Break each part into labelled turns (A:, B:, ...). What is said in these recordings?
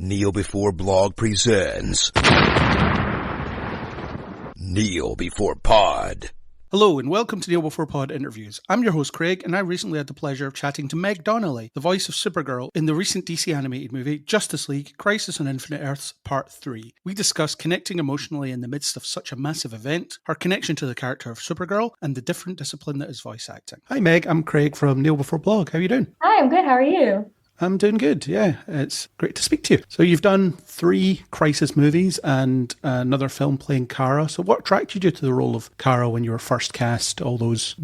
A: Kneel Before Blog presents Kneel Before Pod.
B: Hello and welcome to Kneel Before Pod interviews. I'm your host Craig, and I recently had the pleasure of chatting to Meg Donnelly, the voice of Supergirl in the recent DC animated movie Justice League Crisis on Infinite Earths Part 3. We discuss connecting emotionally in the midst of such a massive event, her connection to the character of Supergirl, and the different discipline that is voice acting. Hi Meg, I'm Craig from Kneel Before Blog. How are you doing?
C: Hi, I'm good. How are you?
B: I'm doing good, yeah. It's great to speak to you. So you've done 3 Crisis movies and another film playing Kara. So what attracted you to the role of Kara when you were first cast all those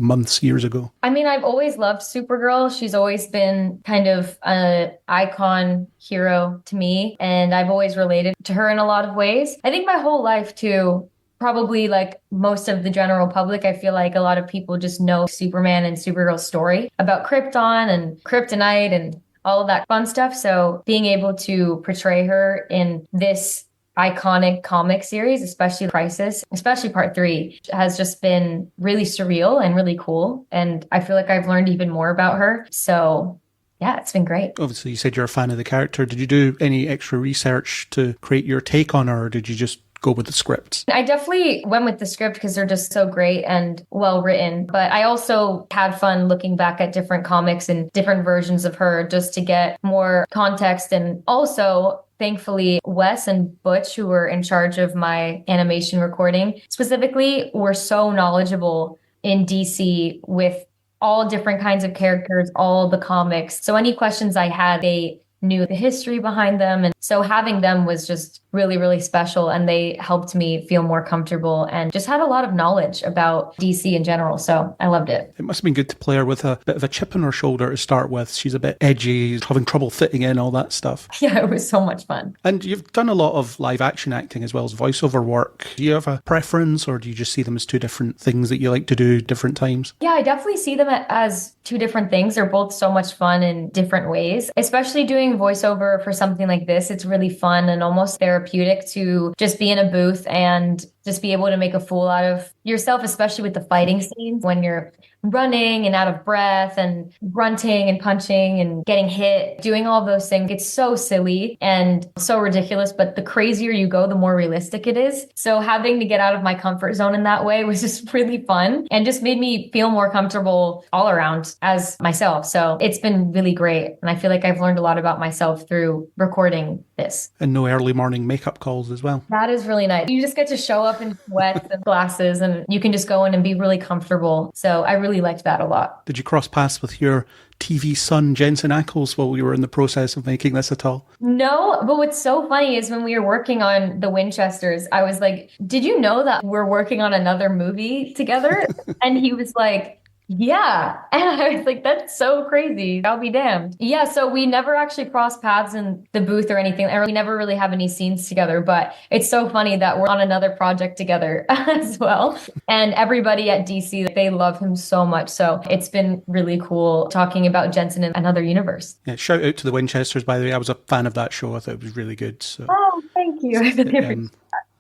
B: years ago?
C: I mean, I've always loved Supergirl. She's always been kind of an icon hero to me, and I've always related to her in a lot of ways. I think my whole life, too. Probably like most of the general public, I feel like a lot of people just know Superman and Supergirl's story about Krypton and Kryptonite and all of that fun stuff. So being able to portray her in this iconic comic series, especially Crisis, especially Part 3, has just been really surreal and really cool. And I feel like I've learned even more about her. So yeah, it's been great.
B: Obviously, you said you're a fan of the character. Did you do any extra research to create your take on her, or did you just go with the scripts?
C: I definitely went with the script because they're just so great and well written. But I also had fun looking back at different comics and different versions of her just to get more context. And also, thankfully, Wes and Butch, who were in charge of my animation recording, specifically were so knowledgeable in DC with all different kinds of characters, all the comics. So any questions I had, they knew the history behind them. And so having them was just really, really special. And they helped me feel more comfortable and just had a lot of knowledge about DC in general. So I loved it.
B: It must have been good to play her with a bit of a chip on her shoulder to start with. She's a bit edgy, having trouble fitting in, all that stuff.
C: Yeah, it was so much fun.
B: And you've done a lot of live action acting as well as voiceover work. Do you have a preference, or do you just see them as 2 different things that you like to do different times?
C: Yeah, I definitely see them as 2 different things. They're both so much fun in different ways, especially doing voiceover for something like this. It's really fun and almost therapeutic to just be in a booth and just be able to make a fool out of yourself, especially with the fighting scenes when you're running and out of breath and grunting and punching and getting hit, doing all those things. It's so silly and so ridiculous, but the crazier you go, the more realistic it is. So having to get out of my comfort zone in that way was just really fun and just made me feel more comfortable all around as myself. So it's been really great. And I feel like I've learned a lot about myself through recording this.
B: And no early morning makeup calls as well.
C: That is really nice. You just get to show up in sweats and glasses, and you can just go in and be really comfortable. So I really liked that a lot.
B: Did you cross paths with your TV son, Jensen Ackles, while you were in the process of making this at all?
C: No, but what's so funny is when we were working on the Winchesters, I was like, did you know that we're working on another movie together? And he was like, yeah. And I was like, that's so crazy. I'll be damned. Yeah. So we never actually crossed paths in the booth or anything. Or we never really have any scenes together, but it's so funny that we're on another project together as well. And everybody at DC, they love him so much. So it's been really cool talking about Jensen in another universe.
B: Yeah, shout out to the Winchesters, by the way. I was a fan of that show. I thought it was really good. So,
C: oh, thank you.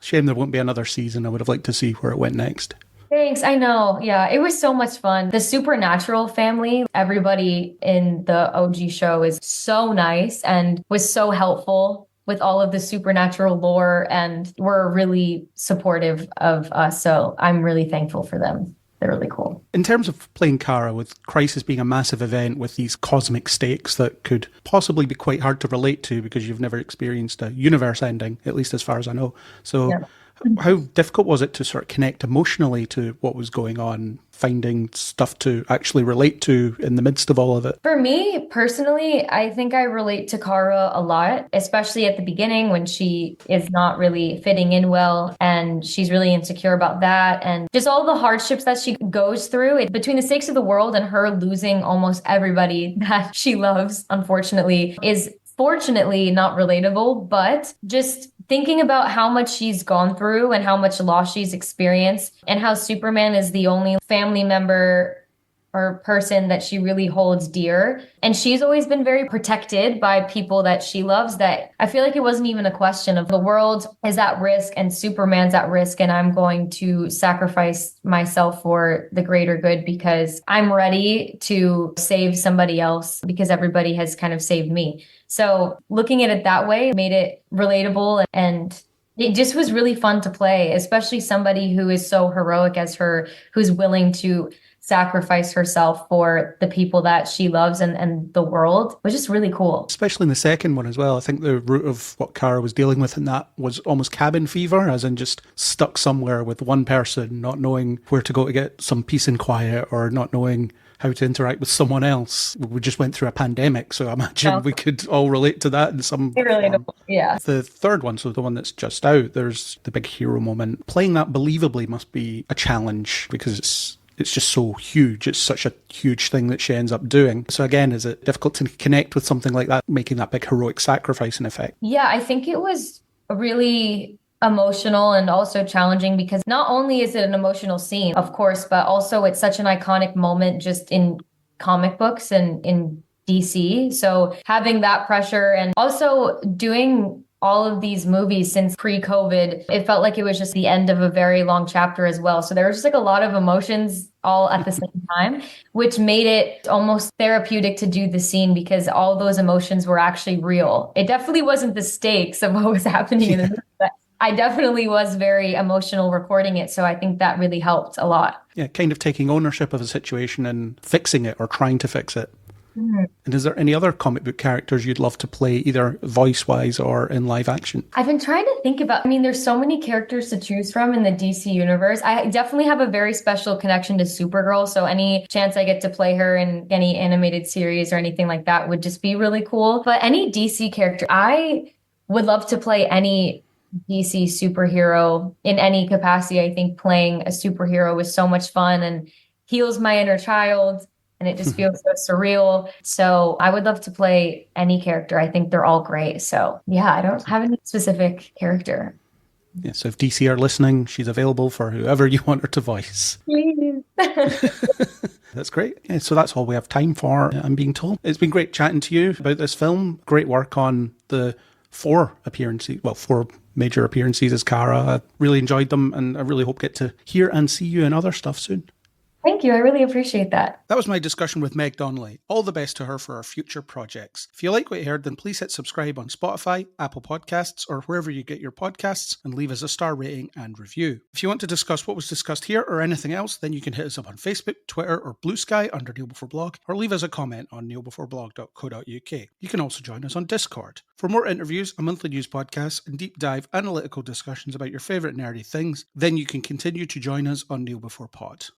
B: Shame there won't be another season. I would have liked to see where it went next.
C: Thanks. I know. Yeah, it was so much fun. The Supernatural family, everybody in the OG show is so nice and was so helpful with all of the supernatural lore and were really supportive of us. So I'm really thankful for them. They're really cool.
B: In terms of playing Kara, with Crisis being a massive event with these cosmic stakes that could possibly be quite hard to relate to because you've never experienced a universe ending, at least as far as I know. So yeah. How difficult was it to sort of connect emotionally to what was going on, finding stuff to actually relate to in the midst of all of it?
C: For me, personally, I think I relate to Kara a lot, especially at the beginning when she is not really fitting in well and she's really insecure about that. And just all the hardships that she goes through between the stakes of the world and her losing almost everybody that she loves, unfortunately, is fortunately not relatable, but just thinking about how much she's gone through and how much loss she's experienced and how Superman is the only family member or person that she really holds dear. And she's always been very protected by people that she loves, that I feel like it wasn't even a question of the world is at risk and Superman's at risk, and I'm going to sacrifice myself for the greater good because I'm ready to save somebody else because everybody has kind of saved me. So looking at it that way made it relatable, and it just was really fun to play, especially somebody who is so heroic as her, who's willing to sacrifice herself for the people that she loves and the world. It was just really cool.
B: Especially in the second one as well. I think the root of what Kara was dealing with in that was almost cabin fever, as in just stuck somewhere with one person, not knowing where to go to get some peace and quiet, or not knowing how to interact with someone else. We just went through a pandemic, so I imagine we could all relate to that in some form.
C: Yeah.
B: The third one, so the one that's just out, there's the big hero moment. Playing that believably must be a challenge because it's just so huge. It's such a huge thing that she ends up doing. So again, is it difficult to connect with something like that, making that big heroic sacrifice in effect?
C: Yeah, I think it was really emotional and also challenging because not only is it an emotional scene, of course, but also it's such an iconic moment just in comic books and in DC. So having that pressure and also doing all of these movies since pre-COVID, it felt like it was just the end of a very long chapter as well. So there was just like a lot of emotions all at the same time, which made it almost therapeutic to do the scene because all those emotions were actually real. It definitely wasn't the stakes of what was happening in the movie, but I definitely was very emotional recording it. So I think that really helped a lot.
B: Yeah, kind of taking ownership of a situation and fixing it or trying to fix it. Mm-hmm. And is there any other comic book characters you'd love to play, either voice-wise or in live action?
C: I've been trying to think about, there's so many characters to choose from in the DC universe. I definitely have a very special connection to Supergirl, so any chance I get to play her in any animated series or anything like that would just be really cool. But any DC character, I would love to play any DC superhero in any capacity. I think playing a superhero was so much fun and heals my inner child. And it just feels so surreal. So I would love to play any character. I think they're all great. So yeah, I don't have any specific character.
B: Yeah, so if DC are listening, she's available for whoever you want her to voice.
C: Please.
B: That's great. Yeah, so that's all we have time for, I'm being told. It's been great chatting to you about this film. Great work on the 4 major appearances as Kara. I really enjoyed them, and I really hope to get to hear and see you in other stuff soon.
C: Thank you. I really appreciate that.
B: That was my discussion with Meg Donnelly. All the best to her for her future projects. If you like what you heard, then please hit subscribe on Spotify, Apple Podcasts, or wherever you get your podcasts, and leave us a star rating and review. If you want to discuss what was discussed here or anything else, then you can hit us up on Facebook, Twitter, or Blue Sky under Kneel Before Blog, or leave us a comment on kneelbeforeblog.co.uk. You can also join us on Discord. For more interviews, a monthly news podcast, and deep dive analytical discussions about your favourite nerdy things, then you can continue to join us on Kneel Before Pod.